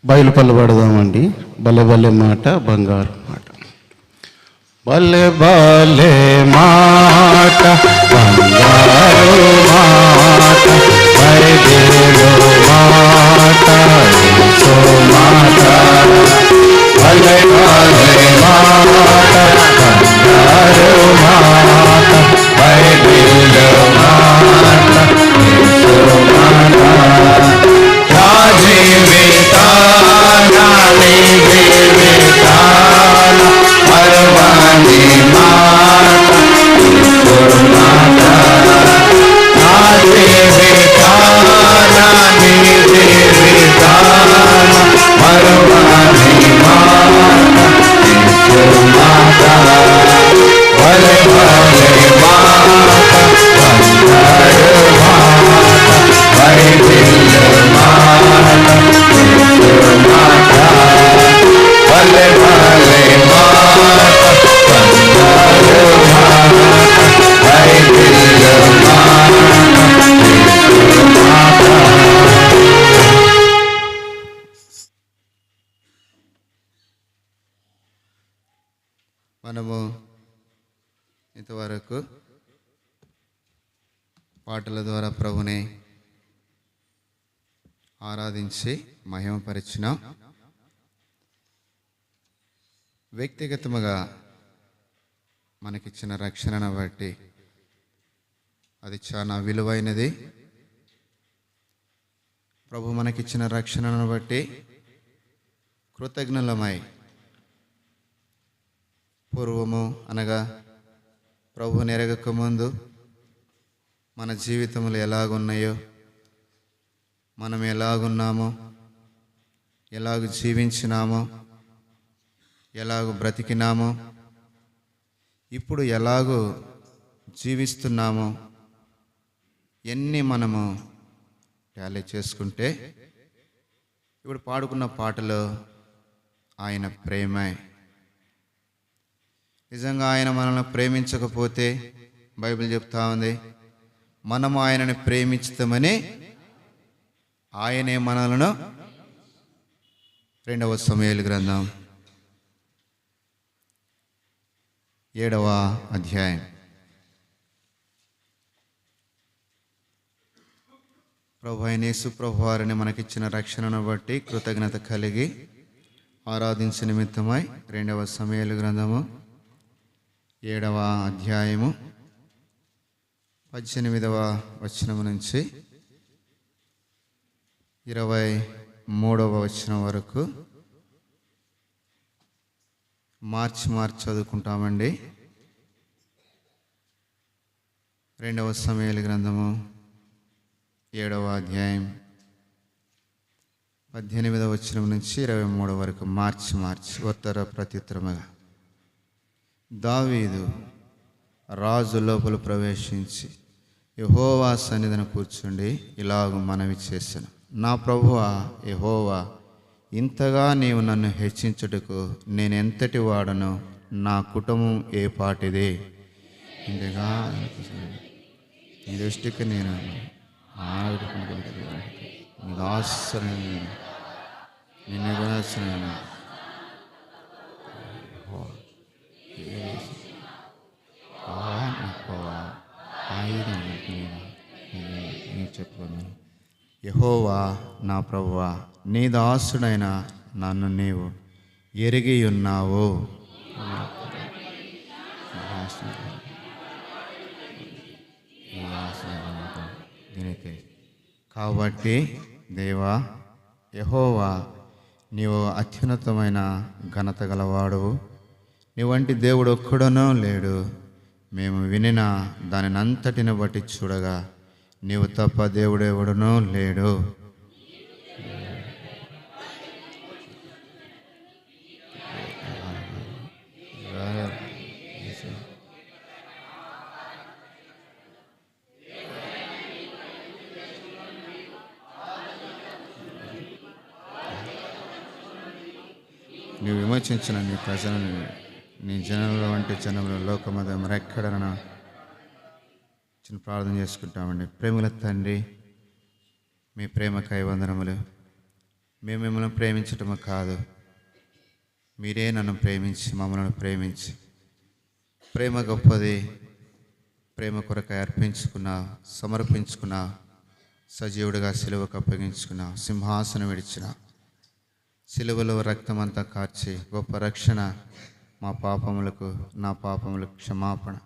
బయలుపల్లి పడదామండి. భలే భలే మాట బంగారు మాట. భలే భలే మాట బంగారు మాట, బైబిలు మాట యేసు మాట. భలే భలే మాట బంగారు మాట, బైబిలు మాట యేసు మాట. మనము ఇంతవరకు పాటల ద్వారా ప్రభుని ఆరాధించి మహిమపరిచినాం. వ్యక్తిగతముగా మనకిచ్చిన రక్షణను బట్టి అది చాలా విలువైనది. ప్రభు మనకిచ్చిన రక్షణను బట్టి కృతజ్ఞులమై పూర్వము అనగా ప్రభువుని ఎరగక ముందు మన జీవితములు ఎలాగున్నాయో, మనం ఎలాగున్నామో, ఎలాగ జీవించినామో, ఎలాగ బ్రతికినామో, ఇప్పుడు ఎలాగో జీవిస్తున్నామో ఎన్ని మనము టాలీ చేసుకుంటే ఇప్పుడు పాడుకున్న పాటలో ఆయన ప్రేమే. నిజంగా ఆయన మనల్ని ప్రేమించకపోతే బైబిల్ చెప్తా ఉంది, మనము ఆయనని ప్రేమించుతామని ఆయనే మనలను. 2వ సమూయేలు గ్రంథం 7వ అధ్యాయం. ప్రభు అయిన యేసు ప్రభు వారిని మనకిచ్చిన రక్షణను బట్టి కృతజ్ఞత కలిగి ఆరాధించే నిమిత్తమై 2వ సమూయేలు గ్రంథము 7వ అధ్యాయము 18వ వచనం నుంచి 23వ వచనం వరకు మార్చి చదువుకుంటామండి. 2వ సమూయేలు గ్రంథము 7వ అధ్యాయం 18వ వచనం నుంచి 23 వరకు మార్చి ఉత్తర ప్రత్యుత్తరముగా. దావీదు రాజు లోపల ప్రవేశించి యెహోవా సన్నిధిని కూర్చుండి ఇలాగ మనవి చేశాను, నా ప్రభువా యెహోవా, ఇంతగా నీవు నన్ను హెచ్చించుటకు నేను ఎంతటి వాడను, నా కుటుంబం ఏ పాటిది. ఇంతగా నీ దృష్టికి నేను చెప్పను. యెహోవా నా ప్రభువా, నీ దాసుడైన నన్ను నీవు ఎరిగి ఉన్నావు. కాబట్టి దేవా యెహోవా, నీవు అత్యున్నతమైన ఘనత గలవాడువు. నీ వంటి దేవుడు ఒక్కడునూ లేడు. మేము వినిన దానినంతటిని బట్టి చూడగా నీవు తప్ప దేవుడెవడునూ లేడు. నీవు విమోచించిన నీ ప్రజలను నీ జనముల వంటి జనముల లోకమధ్య మరెక్కడన చిన్న ప్రార్థన చేసుకుంటామండి. ప్రేమల తండ్రి, మీ ప్రేమకై వందనములు. మేము మిమ్మల్ని ప్రేమించటము కాదు, మీరే నన్ను ప్రేమించి మమ్మల్ని ప్రేమించి, ప్రేమ గొప్పది, ప్రేమ కొరకై అర్పించుకున్నావు, సమర్పించుకున్నావు, సజీవుడిగా సిలువకు అప్పగించుకున్నావు, సింహాసనం విడిచినావు, సిలువలో రక్తమంతా కార్చి గొప్ప రక్షణ, మా పాపములకు నా పాపములకు క్షమాపణ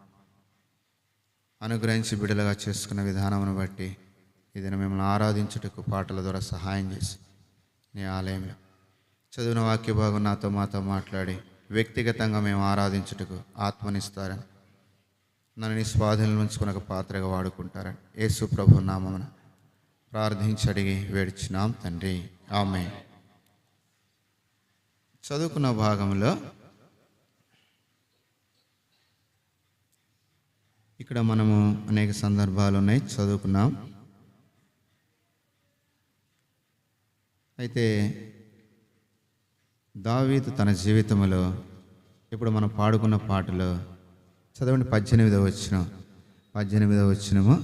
అనుగ్రహించి బిడలుగా చేసుకున్న విధానమును బట్టి ఇది మిమ్మల్ని ఆరాధించుటకు పాటల ద్వారా సహాయం చేసి నీ ఆలయంలో చదివిన వాక్య భాగం మాతో మాట్లాడి వ్యక్తిగతంగా మేము ఆరాధించుటకు ఆత్మనిస్తారని, నన్ను నీ స్వాధీనంలో ఉంచుకుని ఒక పాత్రగా వాడుకుంటారని యేసు ప్రభు నామమున ప్రార్థించి అడిగి వేడుచున్నాం తండ్రి, ఆమేన్. చదువుకున్న భాగంలో ఇక్కడ మనము అనేక సందర్భాలు ఉన్నాయి, చదువుకున్నాం. అయితే దావీదు తన జీవితంలో ఇప్పుడు మనం పాడుకున్న పాటలో చదవండి 18వ వచనం. 18వ వచనము,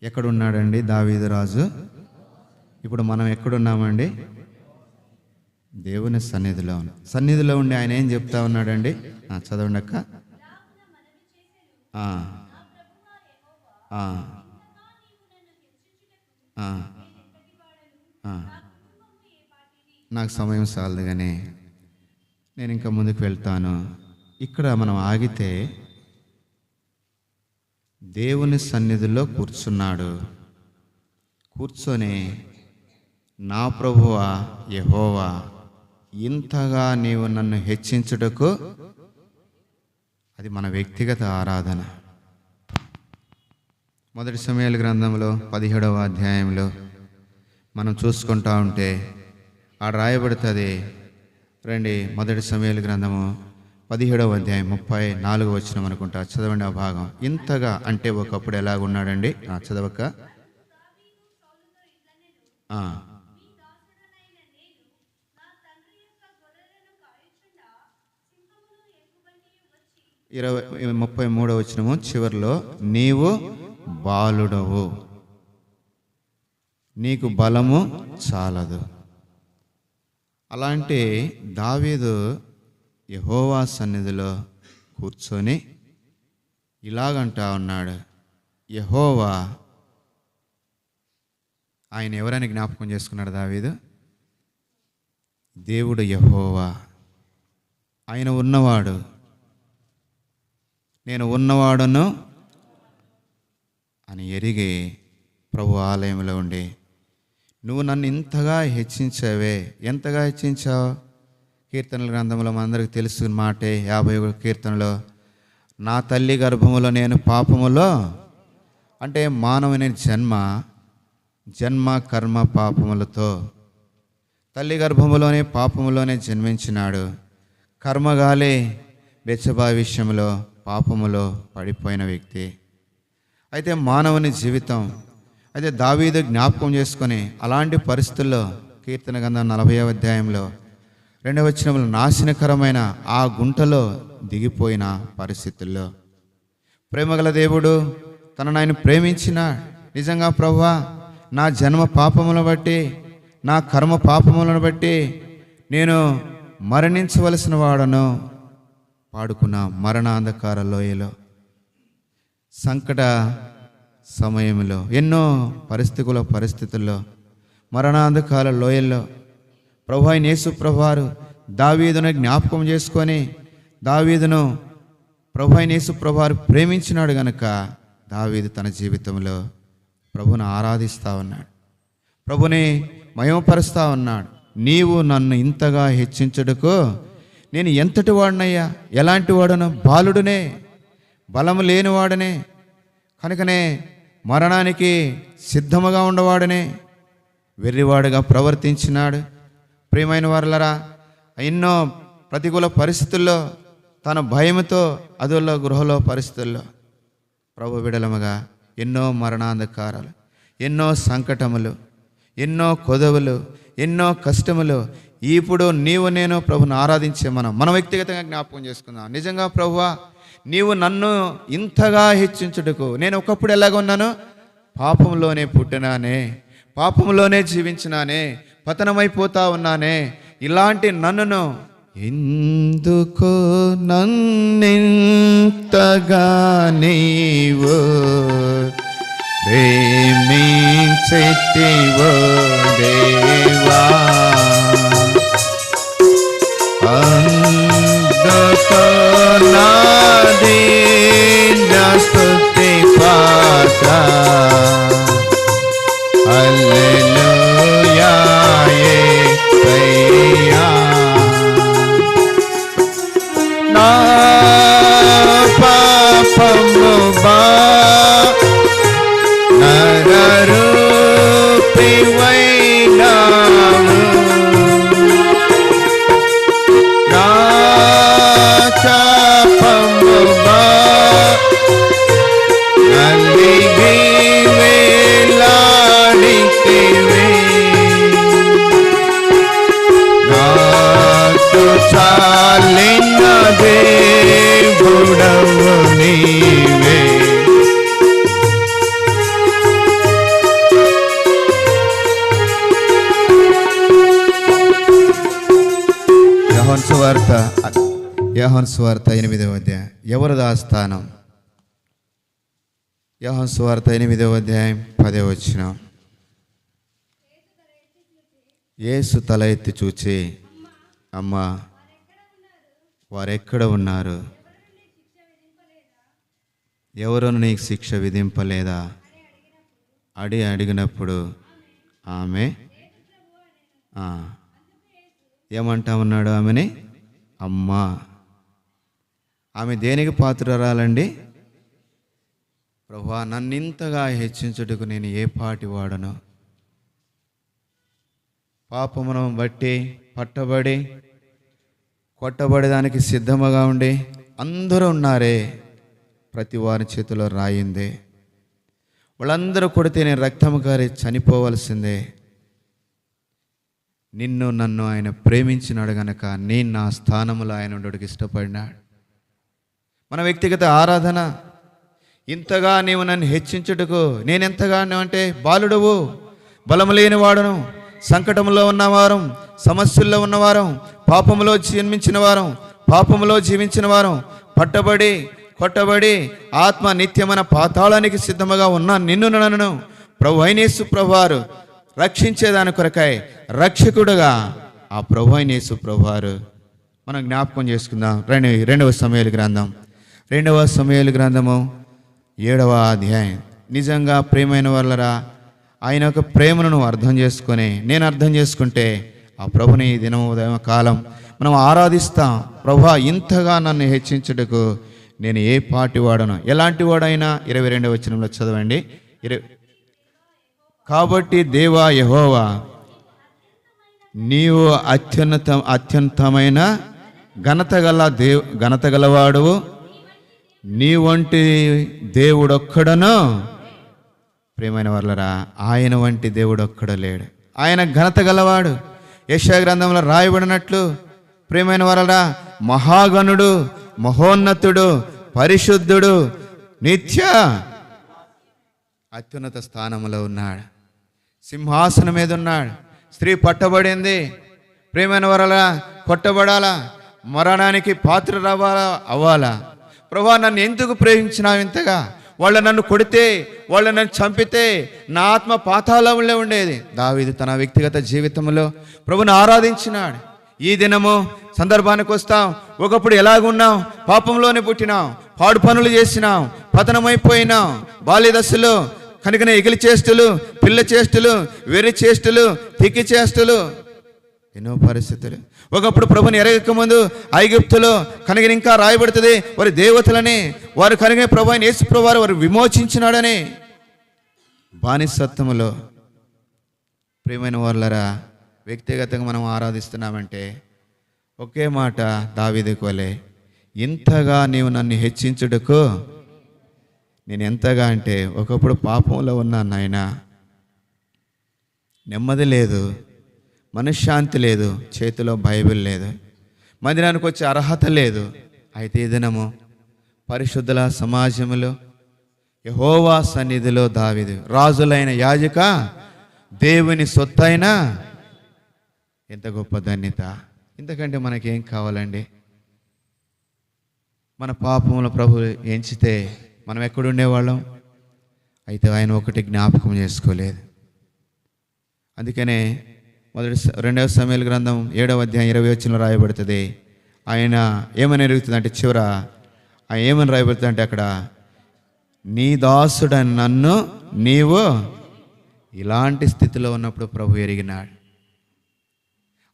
ఎక్కడున్నాడండి దావీదు రాజు? ఇప్పుడు మనం ఎక్కడున్నామండి? దేవుని సన్నిధిలో ఉండి ఆయన ఏం చెప్తా ఉన్నాడండి? చదవండి అక్క. నాకు సమయం చాలదు కానీ నేను ఇంకా ముందుకు వెళ్తాను. ఇక్కడ మనం ఆగితే దేవుని సన్నిధిలో కూర్చున్నాడు. కూర్చొని నా ప్రభువా యెహోవా, ఇంతగా నీవు నన్ను హెచ్చించుటకు, అది మన వ్యక్తిగత ఆరాధన. మొదటి సమూయేలు గ్రంథంలో 17వ అధ్యాయంలో మనం చూసుకుంటా ఉంటే ఆడ రాయబడుతుంది. రండి, మొదటి సమూయేలు గ్రంథము 17వ అధ్యాయం 34వ వచనం అనుకుంటా, చదవండి ఆ భాగం. ఇంతగా అంటే ఒకప్పుడు ఎలాగున్నాడండి? చదవక. 33వ వచనము చివరిలో, నీవు బాలుడవు, నీకు బలము చాలదు. అలాంటి దావీదు యెహోవా సన్నిధిలో కూర్చొని ఇలాగంటా ఉన్నాడు. యెహోవా, ఆయన ఎవరైనా జ్ఞాపకం చేసుకున్నాడు దావీదు? దేవుడు యెహోవా, ఆయన ఉన్నవాడు, నేను ఉన్నవాడును అని ఎరిగి ప్రభు ఆలయంలో ఉండి, నువ్వు నన్ను ఇంతగా హెచ్చించావే. ఎంతగా హెచ్చించావు? కీర్తనల గ్రంథంలో మనందరికీ తెలుసు మాటే, 51వ కీర్తనలో, నా తల్లి గర్భములో నేను పాపములో, అంటే మానవుని జన్మ కర్మ పాపములతో, తల్లి గర్భములోనే పాపములోనే జన్మించినాడు. కర్మగాలి బెత్షెబా విషయంలో పాపములో పడిపోయిన వ్యక్తి. అయితే మానవుని జీవితం, అయితే దావీదు జ్ఞాపకం చేసుకొని అలాంటి పరిస్థితుల్లో కీర్తన గ్రంథం 40వ అధ్యాయంలో 2వ వచనంలో, నాశనకరమైన ఆ గుంటలో దిగిపోయిన పరిస్థితుల్లో ప్రేమగల దేవుడు తనను ఆయన ప్రేమించిన, నిజంగా ప్రభువా, నా జన్మ పాపములను బట్టి, నా కర్మ పాపములను బట్టి నేను మరణించవలసిన వాడను. పాడుకున్న మరణాంధకార లోయలో, సంకట సమయంలో, ఎన్నో పరిస్థితుల్లో, మరణాంధకార లోయల్లో ప్రభువైన యేసు ప్రభువారు దావీదును జ్ఞాపకం చేసుకొని, దావీదును ప్రభువైన యేసు ప్రభువారు ప్రేమించినాడు గనుక దావీదు తన జీవితంలో ప్రభువును ఆరాధిస్తూ ఉన్నాడు, ప్రభుని మహిమపరుస్తూ ఉన్నాడు. నీవు నన్ను ఇంతగా హెచ్చించుటకు నేను ఎంతటి వాడినయ్యా, ఎలాంటి వాడను? బాలుడునే, బలము లేనివాడనే, కనుకనే మరణానికి సిద్ధముగా ఉండవాడనే, వెర్రివాడుగా ప్రవర్తించినాడు. ప్రియమైన వారలరా, ఎన్నో ప్రతికూల పరిస్థితుల్లో, తన భయముతో అదుల్లో గృహలో పరిస్థితుల్లో ప్రభు బిడలముగా ఎన్నో మరణాంధకారాలు, ఎన్నో సంకటములు, ఎన్నో కొదవులు, ఎన్నో కష్టములు. ఇప్పుడు నీవు నేను ప్రభుని ఆరాధించే మనం వ్యక్తిగతంగా జ్ఞాపకం చేసుకుందాం. నిజంగా ప్రభువా, నీవు నన్ను ఇంతగా హెచ్చించుటకు, నేను ఒకప్పుడు ఎలాగ ఉన్నాను? పాపంలోనే పుట్టినానే, పాపంలోనే జీవించినానే, పతనమైపోతా ఉన్నానే, ఇలాంటి నన్నును ఎందుకో నన్నెంతగా నీవు ప్రేమించితివో దేవా, అందుకో నా దీన స్తుతి పాత్ర, హల్లెలూయా యేసయ్యా. నా పాపము నరరూపివైనావు, నా పాపము నలిగి వేలాడితివి, నాకు చాలిన దేవుడవు నీవే. యోహాను సువార్త 8వ అధ్యాయం. ఎవరిది ఆ స్థానం? యోహాను సువార్త 8వ అధ్యాయం 10వ వచనం. యేసు తల ఎత్తి చూచి, అమ్మా, వారెక్కడ ఉన్నారు? ఎవరును నీకు శిక్ష విధింపలేదా అడిగినప్పుడు ఆమె ఏమంటా ఉన్నాడు ఆమెని? అమ్మా. ఆమె దేనికి పాత్రురాలండి? ప్రభువా, నన్నింతగా హెచ్చించుటకు నేను ఏ పాటి వాడను? పాపమును బట్టి పట్టబడి కొట్టబడేదానికి సిద్ధముగా ఉండి అందరూ ఉన్నారే, ప్రతి వారి చేతిలో రాయిందే. వాళ్ళందరూ కొడితే నేను రక్తము కారి చనిపోవలసిందే. నిన్ను నన్ను ఆయన ప్రేమించినాడు గనక నేను నా స్థానములో ఆయన ఉండడానికి ఇష్టపడినాడు. మన వ్యక్తిగత ఆరాధన, ఇంతగా నీవు నన్ను హెచ్చించుటకు నేనెంతగా అంటే బాలుడవు, బలము లేనివాడును, సంకటంలో ఉన్నవారం, సమస్యల్లో ఉన్నవారం, పాపములో జన్మించిన వారం, పాపములో జీవించిన వారం, పట్టబడి కొట్టబడి ఆత్మ నిత్యమైన పాతాళానికి సిద్ధముగా ఉన్న నిన్ను నన్ను ప్రభువైన యేసు ప్రభువారు రక్షించేదాని కొరకై రక్షకుడుగా ఆ ప్రభువైన యేసు ప్రభువారు మనం జ్ఞాపకం చేసుకుందాం. రెండవ సమూయేలు గ్రంథము 7వ అధ్యాయం. నిజంగా ప్రేమైన వాళ్ళరా, ఆయన యొక్క ప్రేమను నువ్వు అర్థం చేసుకొని నేను అర్థం చేసుకుంటే ఆ ప్రభుని ఈ దినం ఉదయం కాలం మనం ఆరాధిస్తాం. ప్రభువా, ఇంతగా నన్ను హెచ్చించుటకు నేను ఏ పాటి వాడను? ఎలాంటి వాడైనా 22వ వచనంలో చదవండి. కాబట్టి దేవా యెహోవా, నీవు అత్యున్నతమైన ఘనత గలవాడువు, నీ వంటి దేవుడొక్కడను. ప్రియమైన వాళ్ళరా, ఆయన వంటి దేవుడొక్కడ లేడు. ఆయన ఘనత గలవాడు. యెషయా గ్రంథంలో రాయబడినట్లు ప్రియమైన వాళ్ళరా, మహాగణుడు, మహోన్నతుడు, పరిశుద్ధుడు, నిత్య అత్యున్నత స్థానంలో ఉన్నాడు. సింహాసనం మీద ఉన్నాడు. స్త్రీ పట్టబడింది. ప్రియమైన వరలా కొట్టబడాలా, మరణానికి పాత్ర అవ్వాలా? ప్రభువా, నన్ను ఎందుకు ప్రేమించినావు ఇంతగా? వాళ్ళు నన్ను కొడితే, వాళ్ళు నన్ను చంపితే నా ఆత్మ పాతాళంలో ఉండేది. దావీదు తన వ్యక్తిగత జీవితంలో ప్రభుని ఆరాధించినాడు. ఈ దినము సందర్భానికి వస్తాం. ఒకప్పుడు ఎలాగున్నాం? పాపంలోనే పుట్టినాం, పాడు పనులు చేసినాం, పతనమైపోయినాం. బాల్య దశలో కనుకనే ఎగిలి చేష్టలు, పిల్ల చేష్టలు, వెర్రి చేష్టలు, తిక్కి చేష్టలు, ఎన్నో పరిస్థితులు. ఒకప్పుడు ప్రభుని ఎరగక ముందు ఐగుప్తులో కనుక ఇంకా రాయబడుతుంది, వారి దేవతలని వారు కనుక ప్రభు అయిన యేసు ప్రభు వారు విమోచించినాడని. బానిసత్వములో ప్రియమైన వాళ్ళరా, వ్యక్తిగతంగా మనం ఆరాధిస్తున్నామంటే ఒకే మాట దావీదుకు వలె, ఇంతగా నీవు నన్ను హెచ్చించుటకు నేను ఎంతగా అంటే, ఒకప్పుడు పాపంలో ఉన్నాను నాయనా, నెమ్మది లేదు, మనశ్శాంతి లేదు, చేతిలో బైబిల్ లేదు, మందిరానికి వచ్చే అర్హత లేదు. అయితే ఈ దినము పరిశుద్ధుల సమాజంలో యెహోవా సన్నిధిలో దావీదు రాజులైన యాజక దేవుని సొత్తైన ఎంత గొప్ప ధన్యత. ఇంతకంటే మనకేం కావాలండి? మన పాపముల ప్రభు ఎంచితే మనం ఎక్కడుండేవాళ్ళం? అయితే ఆయన ఒకటి జ్ఞాపకం చేసుకోలేదు. అందుకనే 2వ సమూయేలు గ్రంథం 7వ అధ్యాయం 20 వచనంలో రాయబడుతుంది. ఆయన ఏమని ఎరుగుతుంది అంటే చివర ఆయన ఏమని రాయబడుతుంది అంటే అక్కడ, నీ దాసుడని నన్ను నీవు ఇలాంటి స్థితిలో ఉన్నప్పుడు ప్రభు ఎరిగినాడు.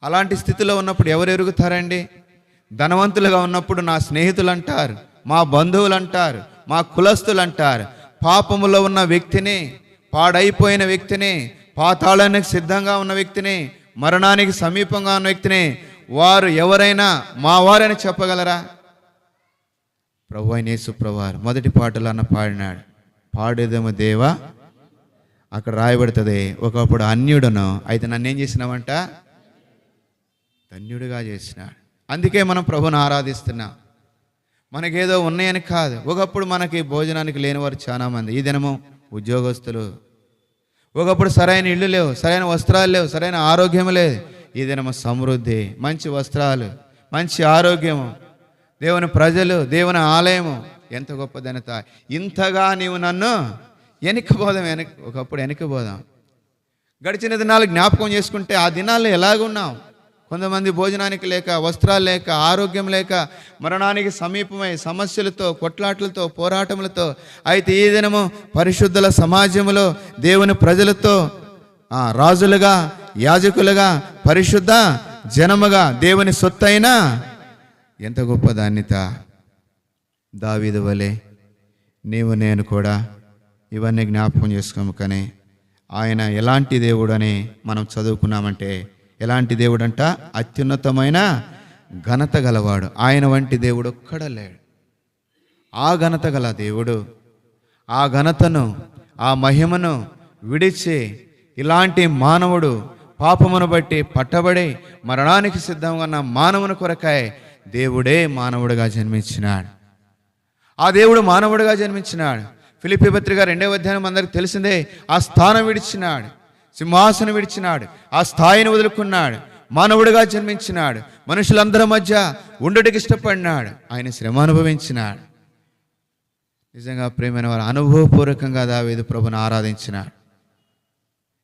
అలాంటి స్థితిలో ఉన్నప్పుడు ఎవరు ఎరుగుతారండి? ధనవంతులుగా ఉన్నప్పుడు నా స్నేహితులు అంటారు, మా బంధువులు అంటారు, మా కులస్తులు అంటారు. పాపములో ఉన్న వ్యక్తిని, పాడైపోయిన వ్యక్తిని, పాతాళానికి సిద్ధంగా ఉన్న వ్యక్తిని, మరణానికి సమీపంగా ఉన్న వ్యక్తిని వారు ఎవరైనా మా వారని చెప్పగలరా? ప్రభు అయిన యేసు ప్రభువారు మొదటి పాటలో అన్న పాడినాడు, పాడేదేమో దేవా. అక్కడ రాయబడుతుంది, ఒకప్పుడు అన్యుడను అయితే నన్ను ఏం చేసినావంట? ధన్యుడిగా చేసినాడు. అందుకే మనం ప్రభుని ఆరాధిస్తున్నాం. మనకేదో ఉన్నాయని కాదు. ఒకప్పుడు మనకి భోజనానికి లేనివారు చాలామంది. ఈ దినము ఉద్యోగస్తులు. ఒకప్పుడు సరైన ఇళ్ళు లేవు, సరైన వస్త్రాలు లేవు, సరైన ఆరోగ్యం లేదు. ఈ దినము సమృద్ధి, మంచి వస్త్రాలు, మంచి ఆరోగ్యము, దేవుని ప్రజలు, దేవుని ఆలయము. ఎంత గొప్ప ధన్యత. ఇంతగా నీవు నన్ను ఒకప్పుడు వెనక్కిపోదాం. గడిచిన దినాలు జ్ఞాపకం చేసుకుంటే ఆ దినాల్లో ఎలాగున్నాం? కొంతమంది భోజనానికి లేక, వస్త్రాలు లేక, ఆరోగ్యం లేక, మరణానికి సమీపమై సమస్యలతో, కొట్లాట్లతో, పోరాటములతో. అయితే ఈ దినము పరిశుద్ధుల సమాజంలో దేవుని ప్రజలతో రాజులుగా, యాజకులుగా, పరిశుద్ధ జనముగా, దేవుని సొత్తైన ఎంత గొప్ప ధన్యత. దావీదు వలె నీవు నేను కూడా ఇవన్నీ జ్ఞాపకం చేసుకోము. కానీ ఆయన ఎలాంటి దేవుడని మనం చదువుకున్నామంటే, ఎలాంటి దేవుడు అంట? అత్యున్నతమైన ఘనత గలవాడు. ఆయన వంటి దేవుడు ఒక్కడ లేడు. ఆ ఘనత గల దేవుడు ఆ ఘనతను, ఆ మహిమను విడిచి ఇలాంటి మానవుడు పాపమును బట్టి పట్టబడి మరణానికి సిద్ధంగా ఉన్న మానవుని కొరకాయ దేవుడే మానవుడిగా జన్మించినాడు. ఆ దేవుడు మానవుడిగా జన్మించినాడు. ఫిలిప్పీ పత్రిక 2వ అధ్యాయం అందరికి తెలిసిందే. ఆ స్థానం విడిచినాడు, సింహాసనం విడిచినాడు, ఆ స్థాయిని వదులుకున్నాడు, మానవుడిగా జన్మించినాడు, మనుషులందరి మధ్య ఉండటికి ఇష్టపడినాడు, ఆయన శ్రమ అనుభవించినాడు. నిజంగా ప్రేమైన వారు అనుభవపూర్వకంగా దావీదు ప్రభుని ఆరాధించినాడు.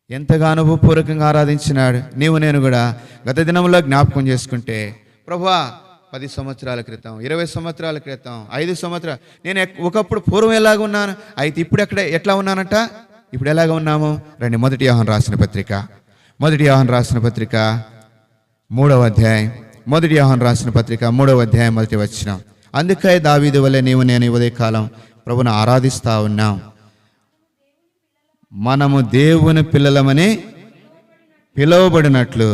ఎంతగా అనుభవపూర్వకంగా ఆరాధించినాడు. నీవు నేను కూడా గత దినంలో జ్ఞాపకం చేసుకుంటే, ప్రభువా 10 సంవత్సరాల క్రితం, 20 సంవత్సరాల క్రితం, 5 సంవత్సరాలు నేను ఒకప్పుడు పూర్వం ఎలాగ ఉన్నాను, అయితే ఇప్పుడు ఎట్లా ఉన్నానంట? ఇప్పుడు ఎలాగ ఉన్నాము? రండి, 1 యోహాను రాసిన పత్రిక 3వ అధ్యాయం 1 యోహాను రాసిన పత్రిక 3వ అధ్యాయం 1వ వచనం. అందుకే దావీదు వలె నీవు నేను ఉదయకాలం ప్రభుని ఆరాధిస్తా ఉన్నాం. మనము దేవుని పిల్లలమని పిలువబడినట్లు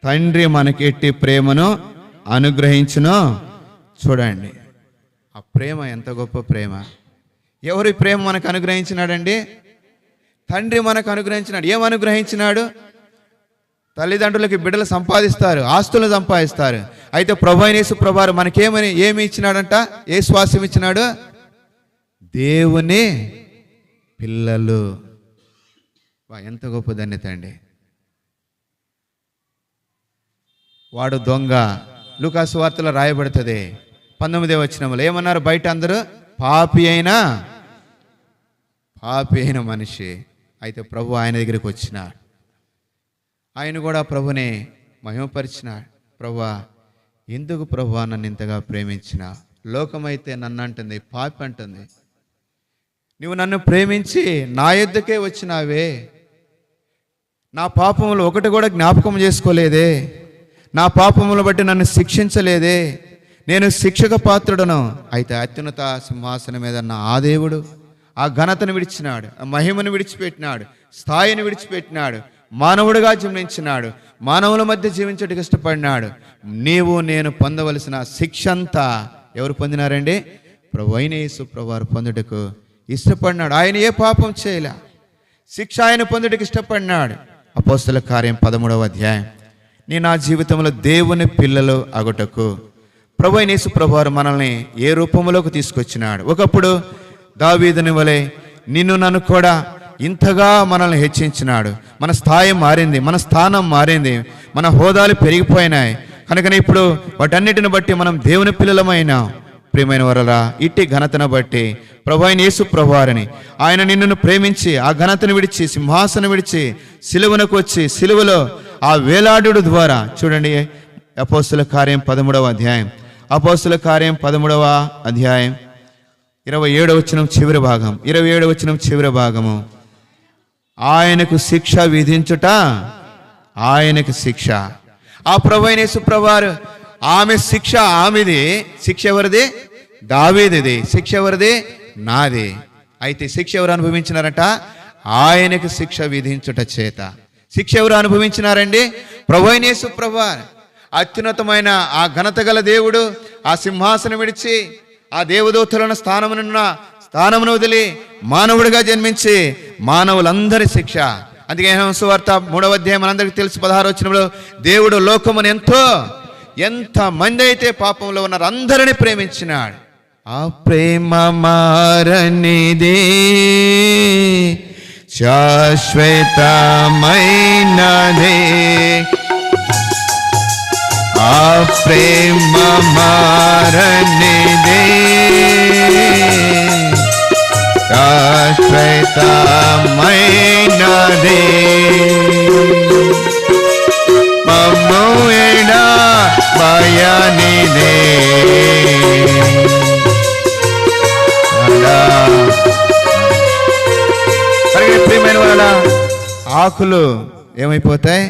తండ్రి మనకెట్టి ప్రేమను అనుగ్రహించును. చూడండి, ఆ ప్రేమ ఎంత గొప్ప ప్రేమ. ఎవరి ప్రేమ మనకు అనుగ్రహించినాడండి? తండ్రి మనకు అనుగ్రహించినాడు. ఏం అనుగ్రహించినాడు? తల్లిదండ్రులకి బిడ్డలు సంపాదిస్తారు, ఆస్తులు సంపాదిస్తారు. అయితే ప్రభు అయిన యేసు ప్రభువారు ఏమి ఇచ్చినాడంట? ఏ శ్వాసం ఇచ్చినాడు? దేవుని పిల్లలు. ఎంత గొప్ప ధన్యత అండి. వాడు దొంగ. లూకాసు వార్తలో రాయబడుతుంది 19వ వచనంలో ఏమన్నారు? బయట అందరూ పాపి అయిన మనిషి. అయితే ప్రభు ఆయన దగ్గరికి వచ్చినాడు. ఆయన కూడా ప్రభుని మహిమపరిచినాడు. ప్రభువా, ఎందుకు ప్రభువా నన్ను ఇంతగా ప్రేమించినా? లోకమైతే నన్ను అంటుంది పాపి అంటుంది, నువ్వు నన్ను ప్రేమించి నా యొద్దకే వచ్చినావే. నా పాపములు ఒకటి కూడా జ్ఞాపకం చేసుకోలేదే, నా పాపములు బట్టి నన్ను శిక్షించలేదే, నేను శిక్షక పాత్రుడను. అయితే అత్యున్నత సింహాసనం మీద నా ఆ దేవుడు ఆ ఘనతను విడిచినాడు, ఆ మహిమను విడిచిపెట్టినాడు, స్థాయిని విడిచిపెట్టినాడు, మానవుడిగా జన్మించినాడు, మానవుల మధ్య జీవించడానికి ఇష్టపడినాడు. నీవు నేను పొందవలసిన శిక్ష అంతా ఎవరు పొందినారండి? ప్రభు అయిన యేసు ప్రభువారు పొందుటకు ఇష్టపడినాడు. ఆయన ఏ పాపం చేయలే, శిక్ష ఆయన పొందుటకు ఇష్టపడినాడు. అపోస్తల కార్యం 13వ అధ్యాయం. నా జీవితంలో దేవుని పిల్లలు అగుటకు ప్రభు అయిన యేసు ప్రభువారు మనల్ని ఏ రూపంలోకి తీసుకొచ్చినాడు? ఒకప్పుడు దావీదుని వలె నిన్ను నన్ను కూడా ఇంతగా మనల్ని హెచ్చించినాడు. మన స్థాయి మారింది, మన స్థానం మారింది, మన హోదాలు పెరిగిపోయినాయి. కనుకనే ఇప్పుడు వాటన్నిటిని బట్టి మనం దేవుని పిల్లలమైనాం. ప్రియమైన వారలా, ఇట్టి ఘనతను బట్టి ప్రభువైన యేసు ప్రభువారిని, ఆయన నిన్ను ప్రేమించి ఆ ఘనతను విడిచి సింహాసనం విడిచి సిలువనకు వచ్చి సిలువలో ఆ వేలాడుడు ద్వారా చూడండి, అపోస్తుల కార్యం 13వ అధ్యాయం, అపోస్తుల కార్యం 13వ అధ్యాయం 27వ వచనం చివరి భాగం, 27వ వచనం చివరి భాగము. ఆయనకు శిక్ష విధించుట, ఆయనకు శిక్ష. ఆ ప్రభువైన యేసు ప్రభువారు, ఆమె శిక్ష ఆమెది. శిక్ష ఎవరిది? దావీదుది. శిక్ష ఎవరిది? నాది. అయితే శిక్ష ఎవరు అనుభవించినారట? ఆయనకు శిక్ష విధించుట చేత. శిక్ష ఎవరు అనుభవించినారండి? ప్రభువైన యేసు ప్రభువారు. అత్యున్నతమైన ఆ ఘనత గల దేవుడు ఆ సింహాసనం విడిచి ఆ దేవదూతలను స్థానమును వదిలి మానవుడిగా జన్మించి మానవులందరి శిక్ష. అందుకే యోహాను సువార్త 3వ అధ్యాయం మనందరికీ తెలుసు 16వ వచనంలో, దేవుడు లోకమును ఎంత మంది అయితే పాపంలో ఉన్నారు అందరినీ ప్రేమించినాడు. ఆ ప్రేమ మారనిదే, శాశ్వతమైనదే. ఆ ప్రేమ మారనిదే, శాశ్వతమైనదే. మమ్ము ఎడా భయనిదే, ప్రియమైన వాళ్ళ, ఆకులు ఏమైపోతాయి?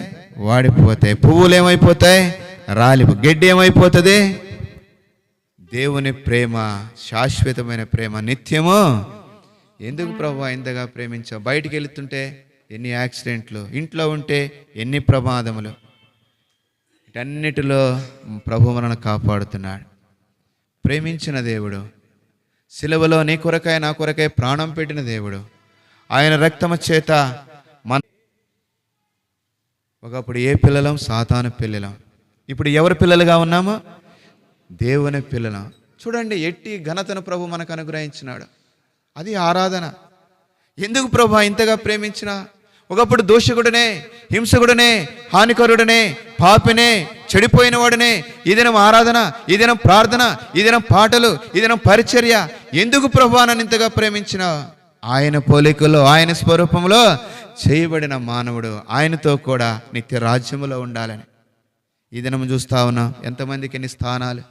వాడిపోతాయి. పువ్వులు ఏమైపోతాయి? గడ్డి ఏమైపోతుంది? దేవుని ప్రేమ శాశ్వతమైన ప్రేమ, నిత్యము. ఎందుకు ప్రభువా ఇంతగా ప్రేమించావు? బయటికి వెళుతుంటే ఎన్ని యాక్సిడెంట్లు, ఇంట్లో ఉంటే ఎన్ని ప్రమాదములు. వీటన్నిటిలో ప్రభు మనల్ని కాపాడుతున్నాడు. ప్రేమించిన దేవుడు, సిలువలో నీ కొరకై నా కొరకై ప్రాణం పెట్టిన దేవుడు, ఆయన రక్తము చేత మన ఒకప్పుడు ఏ పిల్లలం? సాతాను పిల్లలం. ఇప్పుడు ఎవరి పిల్లలుగా ఉన్నామో? దేవుని పిల్లలం. చూడండి, ఎట్టి ఘనతను ప్రభు మనకు అనుగ్రహించినాడు. అది ఆరాధన. ఎందుకు ప్రభు ఇంతగా ప్రేమించిన? ఒకప్పుడు దోషకుడనే, హింసకుడనే, హానికరుడనే, పాపినే, చెడిపోయిన వాడనే. ఈ దినం ఆరాధన, ఈ దినం ప్రార్థన, ఈ దినం పాటలు, ఈ దినం పరిచర్య. ఎందుకు ప్రభు నన్ను ఇంతగా ప్రేమించిన? ఆయన పోలికలో, ఆయన స్వరూపంలో చేయబడిన మానవుడు ఆయనతో కూడా నిత్య రాజ్యములో ఉండాలని. ఈ దినం చూస్తా ఉన్నాం ఎంతమందికి ఎన్ని స్థానాలు.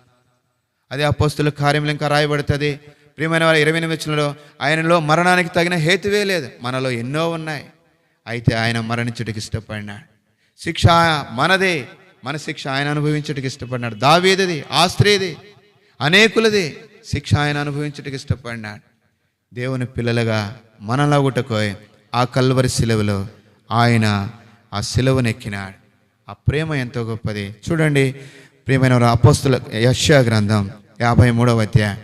అదే అపోస్తుల కార్యములు ఇంకా రాయబడుతుంది. ప్రియమైన వారి 28వ వచనంలో, ఆయనలో మరణానికి తగిన హేతువే లేదు. మనలో ఎన్నో ఉన్నాయి, అయితే ఆయన మరణించుటకు ఇష్టపడినాడు. శిక్ష మనదే, మన శిక్ష ఆయన అనుభవించుటకు ఇష్టపడినాడు. దావీదుది, ఆ స్త్రీది, అనేకులది శిక్ష ఆయన అనుభవించుటకు ఇష్టపడినాడు. దేవుని పిల్లలుగా మనలగుటకు ఆ కల్వరి సిలువలో ఆయన ఆ సిలువను ఎక్కినాడు. ఆ ప్రేమ ఎంతో గొప్పది. చూడండి ప్రియమైన అపోస్తుల యెషయా గ్రంథం 53వ అధ్యాయం.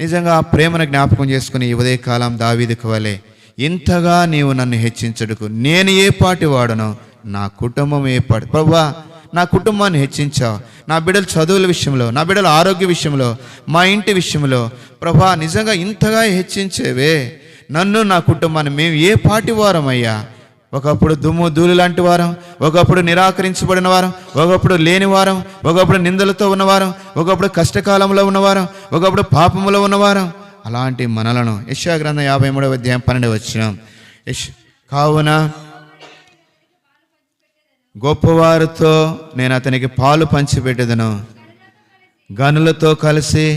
నిజంగా ఆ ప్రేమను జ్ఞాపకం చేసుకుని ఈ ఉదయకాలం దావీదుకు వలె, ఇంతగా నీవు నన్ను హెచ్చించుటకు నేను ఏ పాటి వాడనో నా కుటుంబం ఏ పాటి. ప్రభువా, నా కుటుంబాన్ని హెచ్చించావు. నా బిడ్డల చదువుల విషయంలో, నా బిడ్డల ఆరోగ్య విషయంలో, మా ఇంటి విషయంలో ప్రభువా నిజంగా ఇంతగా హెచ్చించేవే నన్ను, నా కుటుంబాన్ని. మేము ఏ పాటి వారమయ్యా? ఒకప్పుడు దుమ్ము ధూళి లాంటి వారం, ఒకప్పుడు నిరాకరించబడిన వారం, ఒకప్పుడు లేని వారం, ఒకప్పుడు నిందలతో ఉన్నవారం, ఒకప్పుడు కష్టకాలంలో ఉన్నవారం, ఒకప్పుడు పాపములో ఉన్నవారం. అలాంటి మనలను యెషయా గ్రంథం 53వ అధ్యాయం 12వ వచనం, కావున గొప్పవారితో నేను అతనికి పాలు పంచిపెట్టెదను, గనులతో కలిసి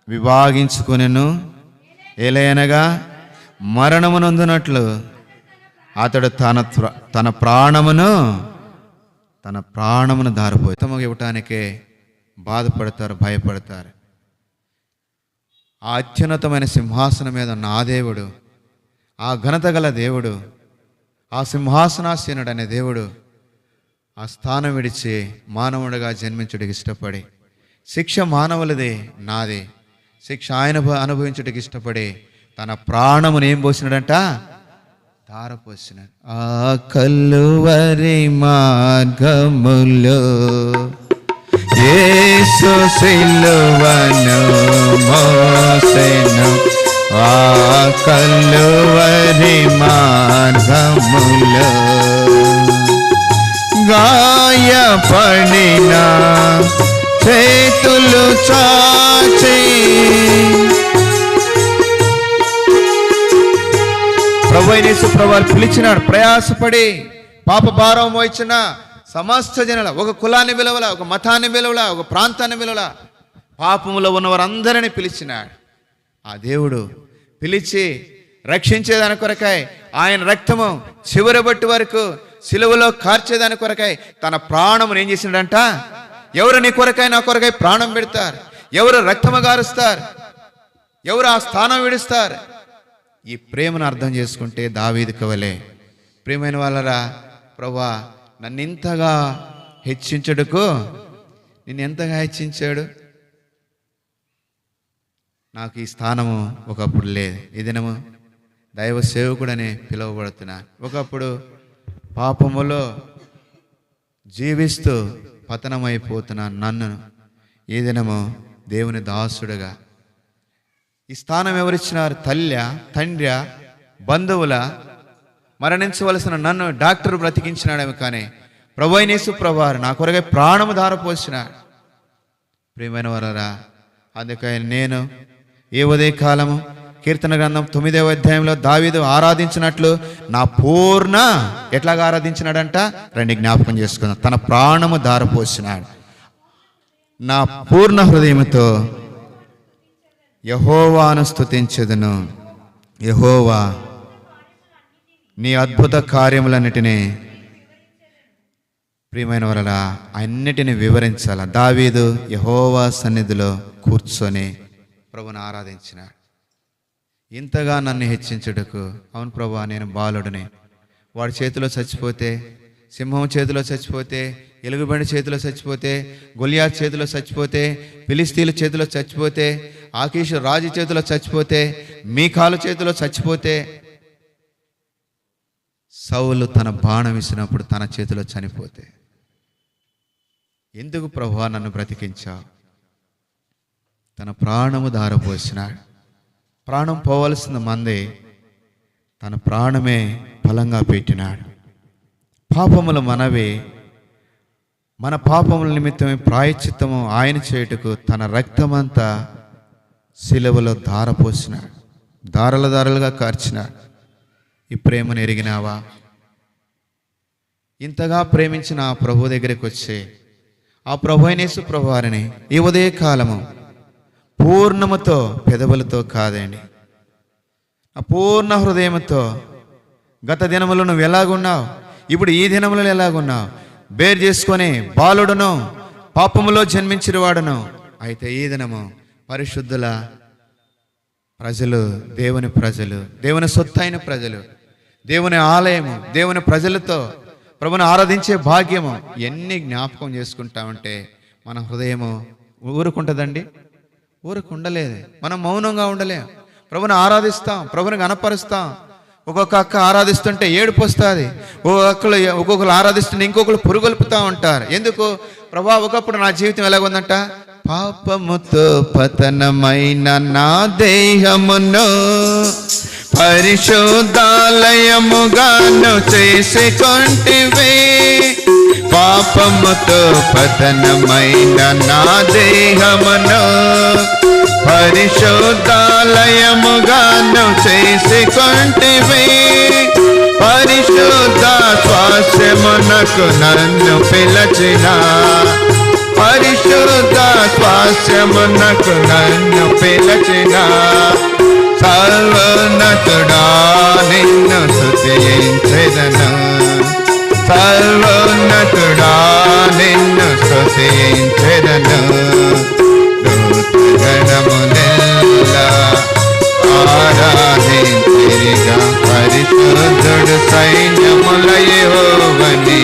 విభాగించుకొనెను. ఎలయనగా మరణమునందునట్లు అతడు తన ప్రాణమును దారిపోయి తమకు ఇవ్వటానికే బాధపడతారు, భయపడతారు. ఆ అత్యున్నతమైన సింహాసనం మీద నా దేవుడు, ఆ ఘనత గల దేవుడు, ఆ సింహాసనాసీనుడు అనే దేవుడు ఆ స్థానం విడిచి మానవుడిగా జన్మించుడికి ఇష్టపడి, శిక్ష మానవులదే, నాదే, శిక్ష ఆయన అనుభవించుటకి ఇష్టపడి తన ప్రాణమును ఏం పోసినాడంట? ధారపోసినాడు. ఆ కల్లువరి మార్గములో యేసు సిలువను మోసెను ఆ కల్లువరి మార్గములో గాయపడిన చేతులు చాచి ప్రభువైన యేసు ప్రభువారు పిలిచినాడు. ప్రయాసపడి పాప భారం మోయించిన సమస్త జనుల, ఒక కులాన్ని విలువల, ఒక మతాన్ని విలువల, ఒక ప్రాంతాన్ని విలువల, పాపములో ఉన్న వారందరినీ పిలిచినాడు. ఆ దేవుడు పిలిచి రక్షించేదాని కొరకై ఆయన రక్తము చివరి బట్టి వరకు సిలువలో కార్చేదాని కొరకై తన ప్రాణమును ఏం చేసినాడంట? ఎవరు నీ కొరకై నా కొరకై ప్రాణం పెడతారు? ఎవరు రక్తము గారుస్తారు? ఎవరు ఆ స్థానం విడుస్తారు? ఈ ప్రేమను అర్థం చేసుకుంటే దావీదుకు వలె ప్రియమైన వాళ్ళరా, ప్రభువా నన్ను ఇంతగా హెచ్చించడుకు నిన్ను ఎంతగా హెచ్చించాడు? నాకు ఈ స్థానము ఒకప్పుడు లేదు. ఈ దినము దైవ సేవకుడని పిలువబడుతున్నాను. ఒకప్పుడు పాపములో జీవిస్తూ పతనమైపోతున్నాను. నన్ను ఈ దినము దేవుని దాసుడుగా ఈ స్థానం ఎవరిచ్చినారు? తల్లి, తండ్రి, బంధువుల? మరణించవలసిన నన్ను డాక్టర్ బ్రతికించినాడేమో, కానీ ప్రభువైన యేసు ప్రభువారు నా కొరకై ప్రాణము ధారపోసినాడు. ప్రియమైన వారరా, అందుకని నేను ఏ ఉదయ కాలము కీర్తన గ్రంథం 9వ అధ్యాయంలో దావీదు ఆరాధించినట్లు నా పూర్ణ ఎట్లాగా ఆరాధించినాడంట? రండి జ్ఞాపకం చేసుకుందాం. తన ప్రాణము ధారపోసినాడు. నా పూర్ణ హృదయముతో యెహోవాను స్తుతించెదను. యెహోవా నీ అద్భుత కార్యములన్నిటినీ, ప్రియమైన వారలా, అన్నిటిని వివరించాల. దావీదు యెహోవా సన్నిధిలో కూర్చొని ప్రభుని ఆరాధించినాడు. ఇంతగా నన్ను హెచ్చించుటకు, అవును ప్రభువా నేను బాలుడిని, వాడి చేతిలో చచ్చిపోతే, సింహం చేతిలో చచ్చిపోతే, ఎలుగుబండి చేతిలో చచ్చిపోతే, గొలియాత్ చేతిలో చచ్చిపోతే, ఫిలిస్తీన్ల చేతిలో చచ్చిపోతే, ఆకీషు రాజు చేతిలో చచ్చిపోతే, మీకాలు చేతిలో చచ్చిపోతే, సౌలు తన బాణం విసినప్పుడు తన చేతిలో చనిపోతే, ఎందుకు ప్రభువా నన్ను బ్రతికించావు? తన ప్రాణము ధారపోసినాడు. ప్రాణం పోవలసిన మంది తన ప్రాణమే ఫలంగా పెట్టినాడు. పాపములు మనవి, మన పాపముల నిమిత్తమే ప్రాయశ్చిత్తము ఆయన చేయుటకు తన రక్తమంతా సిలువలో ధారపోసినాడు. దారలు దారలుగా కార్చినాడు. ఈ ప్రేమను ఎరిగినావా? ఇంతగా ప్రేమించిన ఆ ప్రభు దగ్గరికి వచ్చే ఆ ప్రభువైన యేసు ప్రభువారిని ఈ ఉదయ కాలము పూర్ణముతో, పెదవులతో కాదండి, ఆ పూర్ణ హృదయముతో, గత దినములో నువ్వు ఎలాగున్నావు, ఇప్పుడు ఈ దినములో ఎలాగున్నావు బేర్ చేసుకొని, బాలుడును, పాపములో జన్మించిన వాడును, అయితే ఈ దినము పరిశుద్ధుల ప్రజలు, దేవుని ప్రజలు, దేవుని సొత్తైన ప్రజలు, దేవుని ఆలయము, దేవుని ప్రజలతో ప్రభుని ఆరాధించే భాగ్యము ఎన్ని జ్ఞాపకం చేసుకుంటామంటే మన హృదయము ఊరుకుంటుందండి? ఊరుకుండలేదు. మనం మౌనంగా ఉండలేం. ప్రభుని ఆరాధిస్తాం, ప్రభుని గణపరుస్తాం. ఒక్కొక్క అక్క ఆరాధిస్తుంటే ఏడుపు వస్తుంది. ఒక్కొక్కరు ఆరాధిస్తుంటే ఇంకొకరు పురుగొల్పుతూ ఉంటారు. ఎందుకు? ప్రభా ఒకప్పుడు నా జీవితం ఎలాగుందంట? పాపముతో పతనమైన నా దేహమును పరిశుద్ధాలయముగాను చేసుకొంటివే. పాపముతో పతనమైన నా దేహమును పరిశుద్ధాలయముగాను చేసుకొంటివే. పరిశుద్ధ స్వాస్యమునకు నన్ను పిలచిన, పరిశుద్ధ స్వాస్యమునకు నన్ను పిలచిన సర్వోన్నతుడా నిన్ను స్తుతించెదను. సర్వోన్నతుడా నిన్ను స్తుతించెదను. దూతగణములెల్లా ఆరాధించిరిగా పరిశుద్ధుడు సైన్యముల యెహోవాని.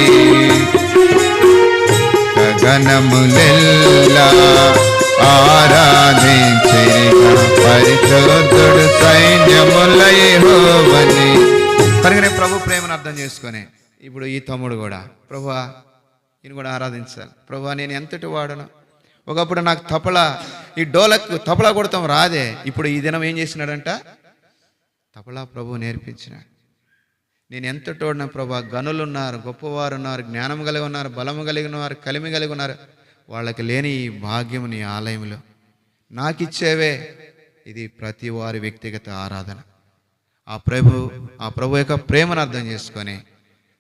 గగనములెల్లా ఆరాధించిరిగా పరిశుద్ధుడు సైన్యముల యెహోవాని. కనుకనే ప్రభు ప్రేమను అర్థం చేసుకొని ఇప్పుడు ఈ తమ్ముడు కూడా, ప్రభువా ఈయన కూడా ఆరాధించాలి. ప్రభువా నేను ఎంతటి వాడును, ఒకప్పుడు నాకు ఈ డోలకు తపలా కొడతాం రాదే. ఇప్పుడు ఈ దినం ఏం చేసినాడంట? తపలా ప్రభు నేర్పించినాడు. నేను ఎంత తోడిన ప్రభా, గనులు ఉన్నారు, గొప్పవారు ఉన్నారు, జ్ఞానం కలిగి ఉన్నారు, బలము కలిగి ఉన్నారు, కలిమి కలిగి ఉన్నారు, వాళ్ళకి లేని ఈ భాగ్యం నీ ఆలయంలో నాకు ఇచ్చేవే. ఇది ప్రతి వారి వ్యక్తిగత ఆరాధన. ఆ ప్రభు యొక్క ప్రేమను అర్థం చేసుకొని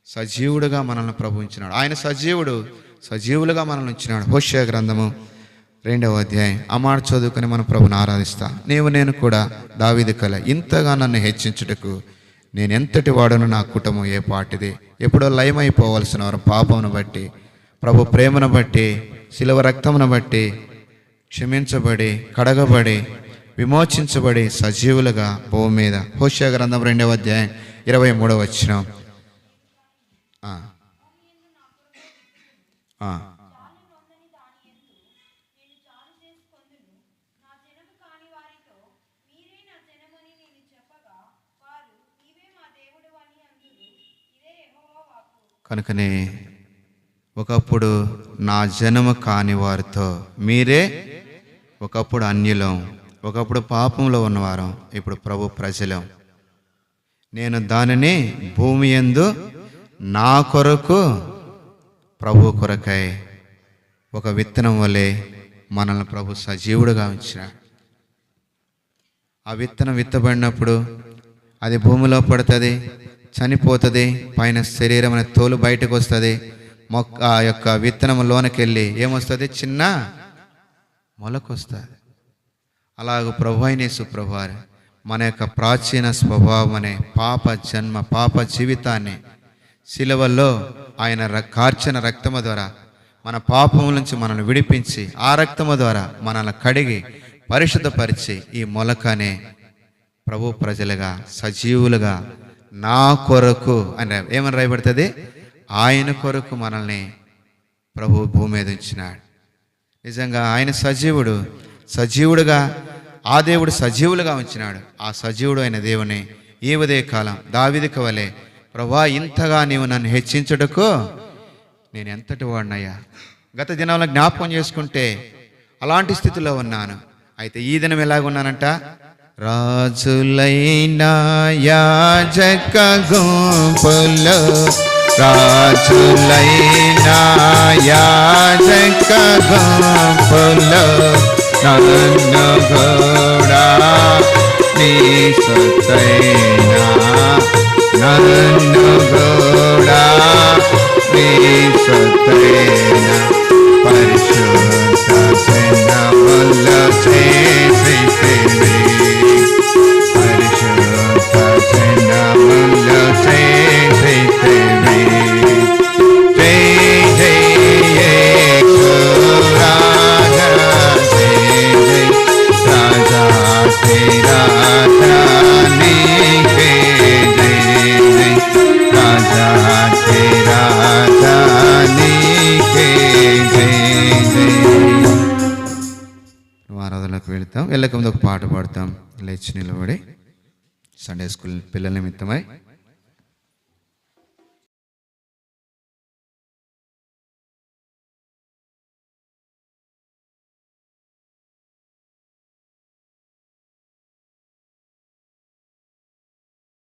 సజీవుడుగా మనల్ని ప్రభు ఉంచినాడు. ఆయన సజీవులుగా మనల్ని ఉంచినాడు. హోషేయ గ్రంథము 2వ అధ్యాయం ఆ మాట చదువుకొని మన ప్రభుని ఆరాధిస్తా. నేను కూడా దావీదు కల ఇంతగా నన్ను హెచ్చించుటకు నేను ఎంతటి వాడును, నా కుటుంబం ఏ పాటిది. ఎప్పుడో లయమైపోవలసిన వారు పాపమును బట్టి, ప్రభు ప్రేమను బట్టి, శిలువ రక్తమును బట్టి క్షమించబడి, కడగబడి, విమోచించబడి సజీవులుగా భూమి మీద. హోషేయ గ్రంథం 2వ అధ్యాయం 23వ వచనం. కనుకనే ఒకప్పుడు నా జనము కాని వారితో మీరే, ఒకప్పుడు అన్యులం, ఒకప్పుడు పాపంలో ఉన్నవారం, ఇప్పుడు ప్రభు ప్రజలం. నేను దానిని భూమి యందు నా కొరకు, ప్రభు కొరకై ఒక విత్తనం వలె మనల్ని ప్రభు సజీవుడుగా ఉంచినాడు. ఆ విత్తనం విత్తబడినప్పుడు అది భూమిలో పడుతుంది, చనిపోతుంది, పైన శరీరం అనే తోలు బయటకు వస్తుంది. ఆ యొక్క విత్తనం లోనికి వెళ్ళి ఏమొస్తుంది? చిన్న మొలకు వస్తుంది. అలాగ ప్రభు అయిన యేసు ప్రభువారు మన యొక్క ప్రాచీన స్వభావం అనే పాప జీవితాన్ని శిలువలో ఆయన కార్చిన రక్తము ద్వారా మన పాపముల నుంచి మనల్ని విడిపించి, ఆ రక్తము ద్వారా మనల్ని కడిగి పరిశుద్ధపరిచి ఈ మొలకనే ప్రభు ప్రజలుగా సజీవులుగా నా కొరకు అని ఏమని రాయబడుతుంది? ఆయన కొరకు మనల్ని ప్రభు భూమి మీద ఉంచినాడు. నిజంగా ఆయన సజీవుడుగా ఆ దేవుడు సజీవులుగా ఉంచినాడు. ఆ సజీవుడు అయిన దేవుని ఈ ఉదయకాలం దావీదుకు వలె, ప్రభా ఇంతగా నీవు నన్ను హెచ్చించుటకు నేను ఎంతటి వాడినయ్యా. గత దినంలో జ్ఞాపకం చేసుకుంటే అలాంటి స్థితిలో ఉన్నాను. అయితే ఈ దినం ఎలాగున్నానంట? రాజులైన యాజక గుంపులో, రాజులైన యాజక గుంపులో నన్ను కూడా నీ సొత్తైనా, నన్ను కూడా నీ సొత్తైనా పరిశుద్ధ జనములో చేసితివి, పరిశుద్ధ జనములో చేసితివి. జై జై యేసు రాజా, జై జై రాజా రాజా నీకే, జై జై రాజా రాజా నీకే, జై జై. ఆరాధనలోకి వెళతాం. వెళ్ళక ముందు ఒక పాట పాడతాం. లేచి నిలబడి సండే స్కూల్ పిల్లల నిమిత్తమై